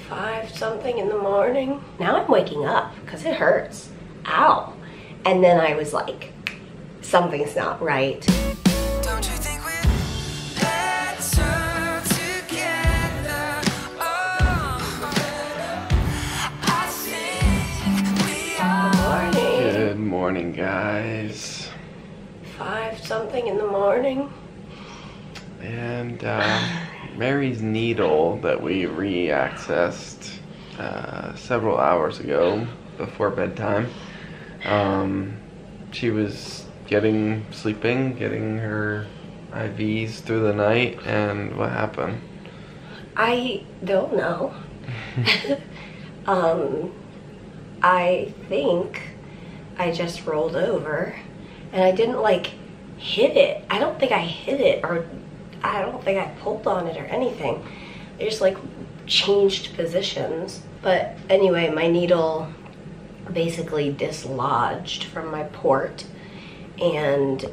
5 something in the morning. Now I'm waking up because it hurts. Ow. And then I was like, something's not right. Don't you think we're better together? Oh, I think we are. Good morning. Good morning, guys. 5 something in the morning. And Mary's needle that we re-accessed several hours ago before bedtime. She was sleeping, getting her IVs through the night, and what happened? I don't know. I think I just rolled over and I didn't like hit it. I don't think I hit it, or I don't think I pulled on it or anything. I just like changed positions. But anyway, my needle basically dislodged from my port, and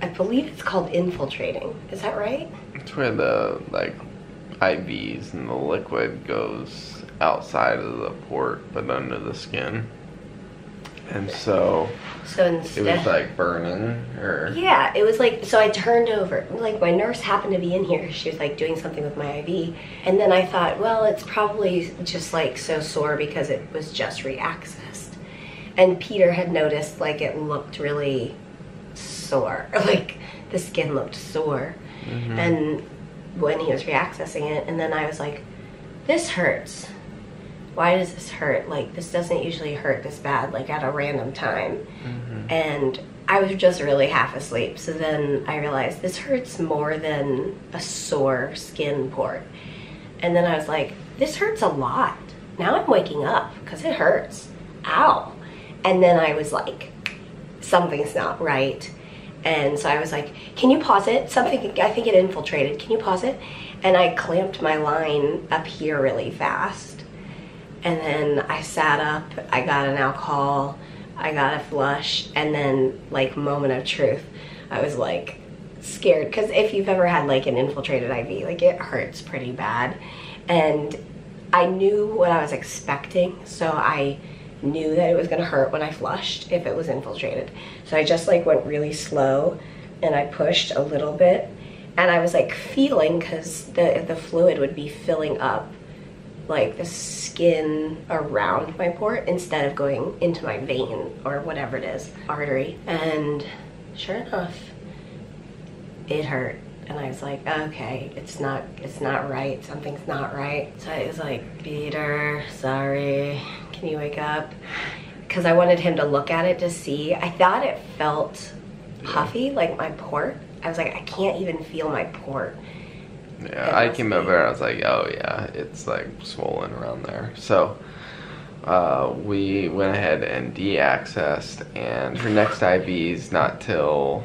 I believe it's called infiltrating. Is that right? It's where the IVs and the liquid goes outside of the port but under the skin. And so instead, it was like burning, or yeah, it was like, so I turned over, like my nurse happened to be in here. She was like doing something with my IV, and then I thought, well, it's probably just like so sore because it was just reaccessed. And Peter had noticed like it looked really sore, like the skin looked sore. And when he was reaccessing it, and then I was like, this hurts. Why does this hurt? Like, this doesn't usually hurt this bad, like at a random time. And I was just really half asleep. So then I realized this hurts more than a sore skin port. And then I was like, this hurts a lot. Now I'm waking up because it hurts. Ow. And then I was like, something's not right. And so I was like, can you pause it? Something, I think it infiltrated. Can you pause it? And I clamped my line up here really fast. And then I sat up, I got an alcohol, I got a flush, and then like moment of truth, I was like scared, because if you've ever had like an infiltrated IV, like it hurts pretty bad. And I knew what I was expecting, so I knew that it was gonna hurt when I flushed if it was infiltrated. So I just like went really slow and I pushed a little bit, and I was like feeling, because the fluid would be filling up like the skin around my port instead of going into my vein or whatever it is, artery. And sure enough, it hurt. And I was like, okay, it's not right, something's not right. So I was like, Peter, sorry, can you wake up? Because I wanted him to look at it to see. I thought it felt puffy, like my port. I was like, I can't even feel my port. yeah, I came over and I was like, oh yeah, it's like swollen around there. So we went ahead and de-accessed, and her next IV's not till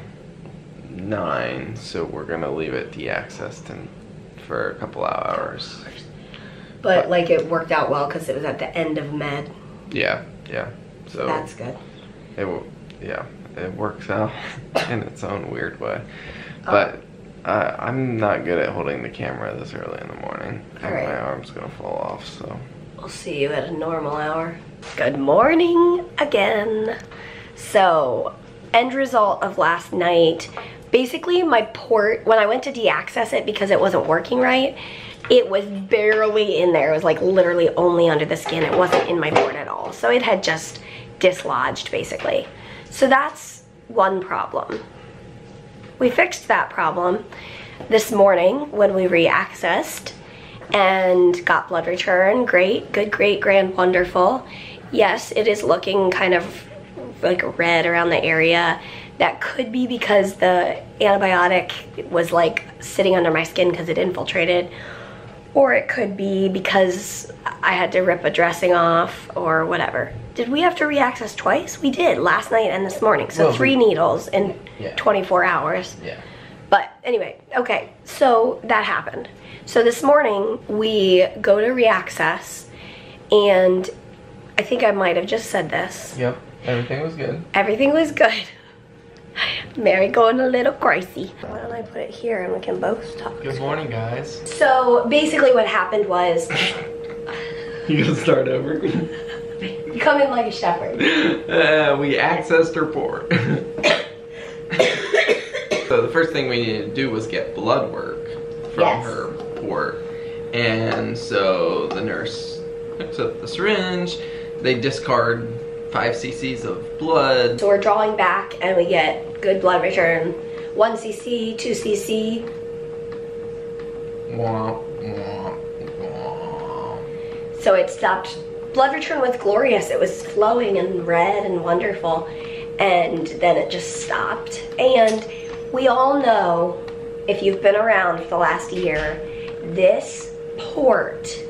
9, so we're gonna leave it de-accessed for a couple hours. But like it worked out well because it was at the end of med. Yeah. So that's good. It works out in its own weird way. But I'm not good at holding the camera this early in the morning. All right. My arm's gonna fall off, so. We'll see you at a normal hour. Good morning again. So, end result of last night. Basically, my port, when I went to de-access it because it wasn't working right, it was barely in there. It was like literally only under the skin. It wasn't in my port at all. So it had just dislodged, basically. So that's one problem. We fixed that problem this morning when we re-accessed and got blood return. Great, good, great, grand, wonderful. Yes, it is looking kind of like red around the area. That could be because the antibiotic was like sitting under my skin because it infiltrated, or it could be because I had to rip a dressing off or whatever. Did we have to re-access twice? We did, last night and this morning. So well, 3 needles in 24 hours. Yeah. But anyway, okay, so that happened. So this morning we go to re-access, and I think I might have just said this. Yep, everything was good. Everything was good. Mary going a little crazy. Why don't I put it here and we can both talk? Good morning, guys. So basically what happened was You gonna start over? Come in like a shepherd. We accessed her port. So the first thing we needed to do was get blood work from her port. And so the nurse picks up the syringe, they discard 5 cc's of blood. So we're drawing back and we get good blood return. 1 cc, 2 cc. Wah, wah, wah. So it stopped. Blood return was glorious. It was flowing and red and wonderful. And then it just stopped. And we all know, if you've been around for the last year, this port.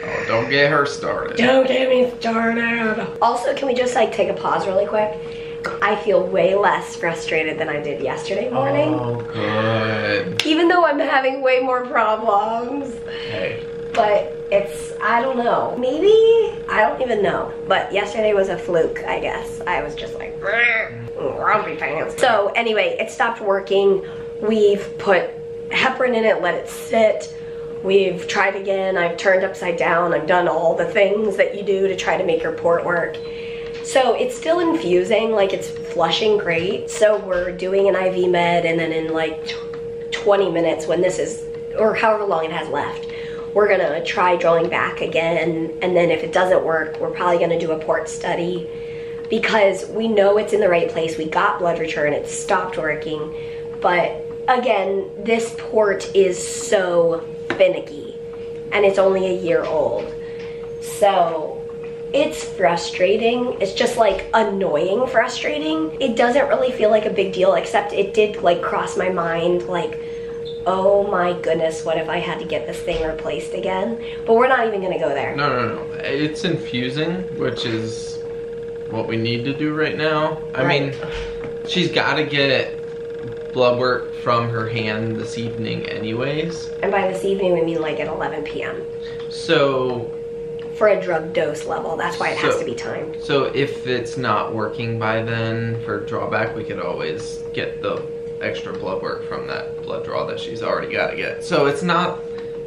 Oh, don't get her started. Don't get me started. Also, can we just like take a pause really quick? I feel way less frustrated than I did yesterday morning. Oh, good. Even though I'm having way more problems. Hey. But it's, I don't know. Maybe, I don't even know. But yesterday was a fluke, I guess. I was just like, grumpy pants. So anyway, it stopped working. We've put heparin in it, let it sit. We've tried again. I've turned upside down. I've done all the things that you do to try to make your port work. So it's still infusing, like it's flushing great. So we're doing an IV med, and then in like 20 minutes when this is, or however long it has left, we're gonna try drawing back again. And then if it doesn't work, we're probably gonna do a port study, because we know it's in the right place. We got blood return, it stopped working. But again, this port is so finicky, and it's only a year old. So it's frustrating. It's just like annoying frustrating. It doesn't really feel like a big deal, except it did like cross my mind like, oh my goodness, what if I had to get this thing replaced again? But we're not even gonna go there. No. It's infusing, which is what we need to do right now. I mean, she's gotta get blood work from her hand this evening anyways. And by this evening, we mean like at 11 p.m. So for a drug dose level, that's why it has to be timed. So if it's not working by then for drawback, we could always get the extra blood work from that blood draw that she's already got to get. So it's not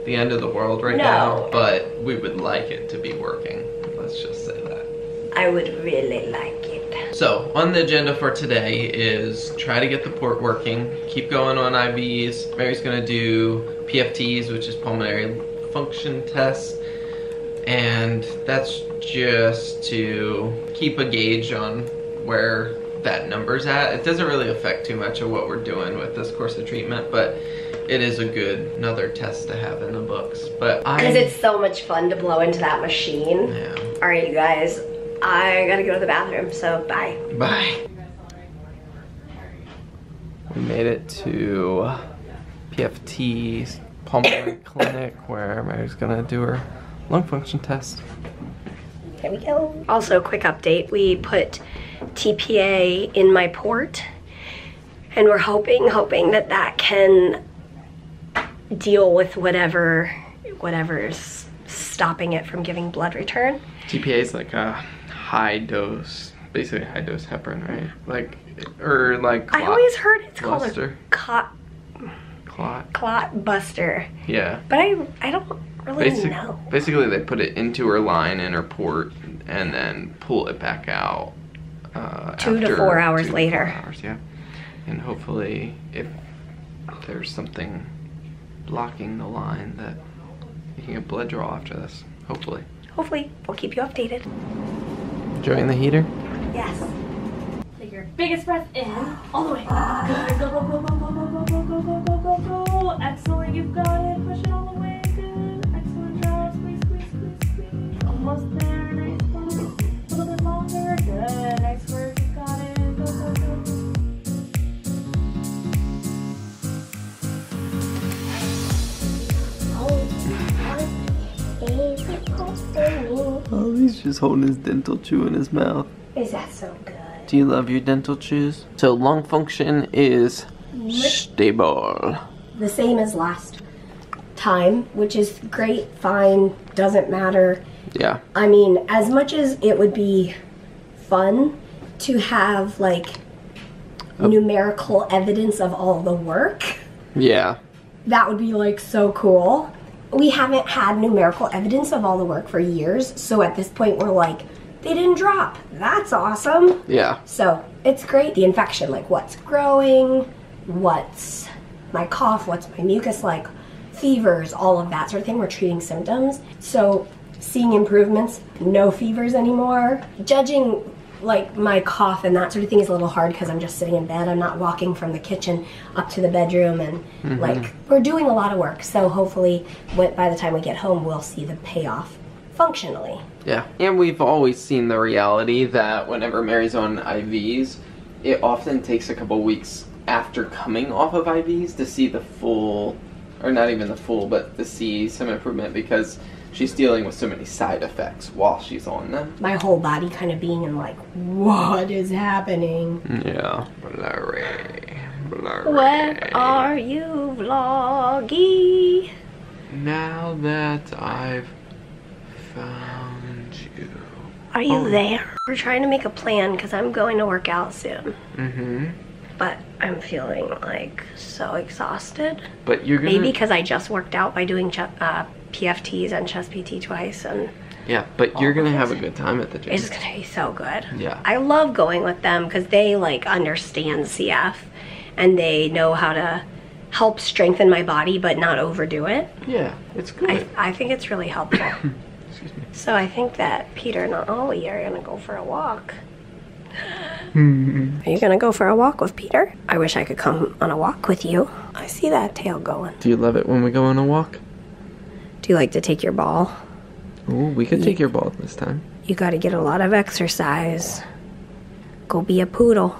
the end of the world right now, but we would like it to be working. Let's just say that. I would really like it. So on the agenda for today is try to get the port working, keep going on IVs. Mary's gonna do PFTs, which is pulmonary function tests. And that's just to keep a gauge on where that number's at. It doesn't really affect too much of what we're doing with this course of treatment, but it is a good another test to have in the books. But because it's so much fun to blow into that machine. Yeah. All right, you guys, I gotta go to the bathroom, so bye. Bye. We made it to PFT pulmonary clinic where Mary's gonna do her lung function test. Here we go. Also, quick update. We put TPA in my port, and we're hoping that that can deal with whatever's stopping it from giving blood return. TPA is like a high dose, basically high dose heparin, right? Like, or like clot. I always heard it's buster. called a clot buster. Yeah. But I don't really know. Basically, they put it into her line in her port and then pull it back out. 2 to 4 hours 2 to later. 4 hours, yeah. And hopefully, if there's something blocking the line, that you can get blood draw after this. Hopefully. Hopefully, we'll keep you updated. Enjoying the heater? Yes. Take your biggest breath in, all the way. Good. Go, go, go, go, go, go, go, go, go, go, go, go. Excellent, you've got it. Push it all the way. Good. Excellent job. Squeeze, squeeze, squeeze, squeeze. Almost there. Nice work. A little bit longer. Good. Nice work. You've got it. Go, go, go, go. Oh, he's just holding his dental chew in his mouth. Is that so good? Do you love your dental chews? So lung function is stable. The same as last time, which is great, fine, doesn't matter. Yeah. I mean, as much as it would be fun to have like numerical evidence of all the work, Yeah. that would be like so cool. we haven't had numerical evidence of all the work for years. So at this point, we're like, they didn't drop. That's awesome. Yeah. So it's great. The infection, like what's growing, what's my cough, what's my mucus like, fevers, all of that sort of thing. We're treating symptoms. So seeing improvements, no fevers anymore. Judging like my cough and that sort of thing is a little hard because I'm just sitting in bed. I'm not walking from the kitchen up to the bedroom, and like we're doing a lot of work. So hopefully by the time we get home, we'll see the payoff functionally. Yeah, and we've always seen the reality that whenever Mary's on IVs, it often takes a couple weeks after coming off of IVs to see the full, or not even the full, but to see some improvement because she's dealing with so many side effects while she's on them. My whole body kind of being in like, what is happening? Yeah, blurry. Where are you, Vloggy? Now that I've found you. Are you there? We're trying to make a plan because I'm going to work out soon. But I'm feeling like so exhausted. But you're gonna... Maybe because I just worked out by doing PFTs and chest PT twice. And yeah, but you're gonna have a good time at the gym. it's gonna be so good. Yeah. I love going with them because they like understand CF and they know how to help strengthen my body but not overdo it. Yeah, it's good. I think it's really helpful. Excuse me. So I think that Peter and Ollie are gonna go for a walk. Are you gonna go for a walk with Peter? I wish I could come on a walk with you. I see that tail going. Do you love it when we go on a walk? Do you like to take your ball? Ooh, we could take your ball this time. You gotta get a lot of exercise. Go be a poodle.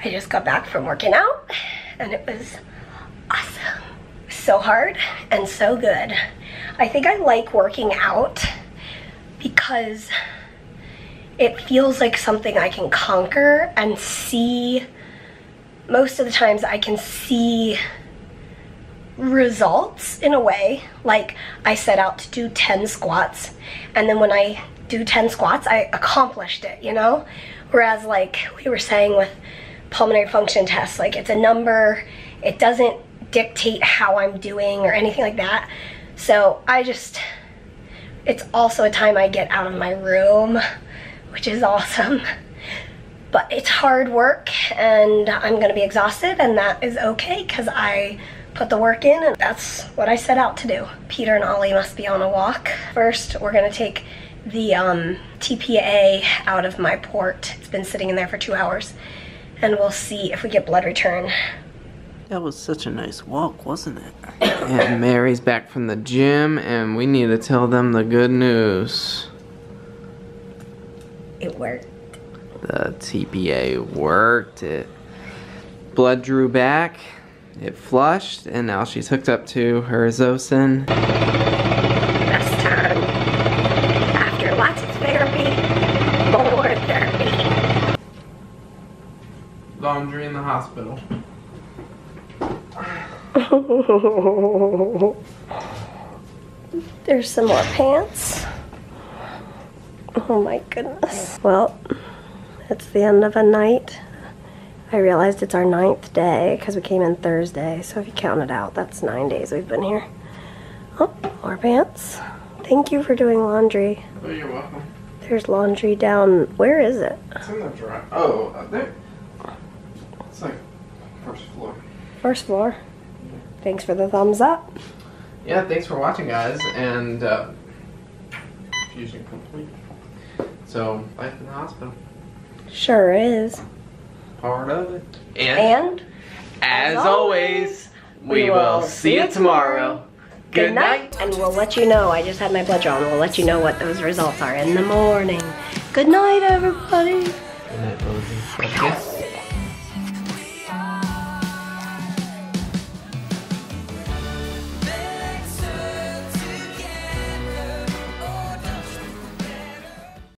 I just got back from working out and it was awesome. So hard and so good. I think I like working out because it feels like something I can conquer and see. Most of the times I can see results in a way. Like I set out to do 10 squats and then when I do 10 squats I accomplished it, you know? Whereas like we were saying with pulmonary function tests, like it's a number, it doesn't dictate how I'm doing or anything like that. So it's also a time I get out of my room, which is awesome. But it's hard work and I'm gonna be exhausted and that is okay because I put the work in and that's what I set out to do. Peter and Ollie must be on a walk. First, we're gonna take the TPA out of my port. It's been sitting in there for 2 hours. And we'll see if we get blood return. That was such a nice walk, wasn't it? And Mary's back from the gym, and we need to tell them the good news. It worked. The TPA worked. Blood drew back, it flushed, and now she's hooked up to her Zosyn. Best time. After lots of therapy, more therapy. Laundry in the hospital. There's some more pants. Oh my goodness. Well, it's the end of a night. I realized it's our 9th day because we came in Thursday. So if you count it out, that's 9 days we've been here. Oh, more pants. Thank you for doing laundry. Oh, you're welcome. There's laundry down, where is it? It's in the dry. Oh, there. It's like first floor. First floor. Thanks for the thumbs up. Yeah, thanks for watching, guys, and fusion complete. So, life in the hospital. Sure is. Part of it. And as always, we will see you tomorrow. Good night. And we'll let you know, I just had my blood drawn, we'll let you know what those results are in the morning. Good night, everybody. Good night, Rosie.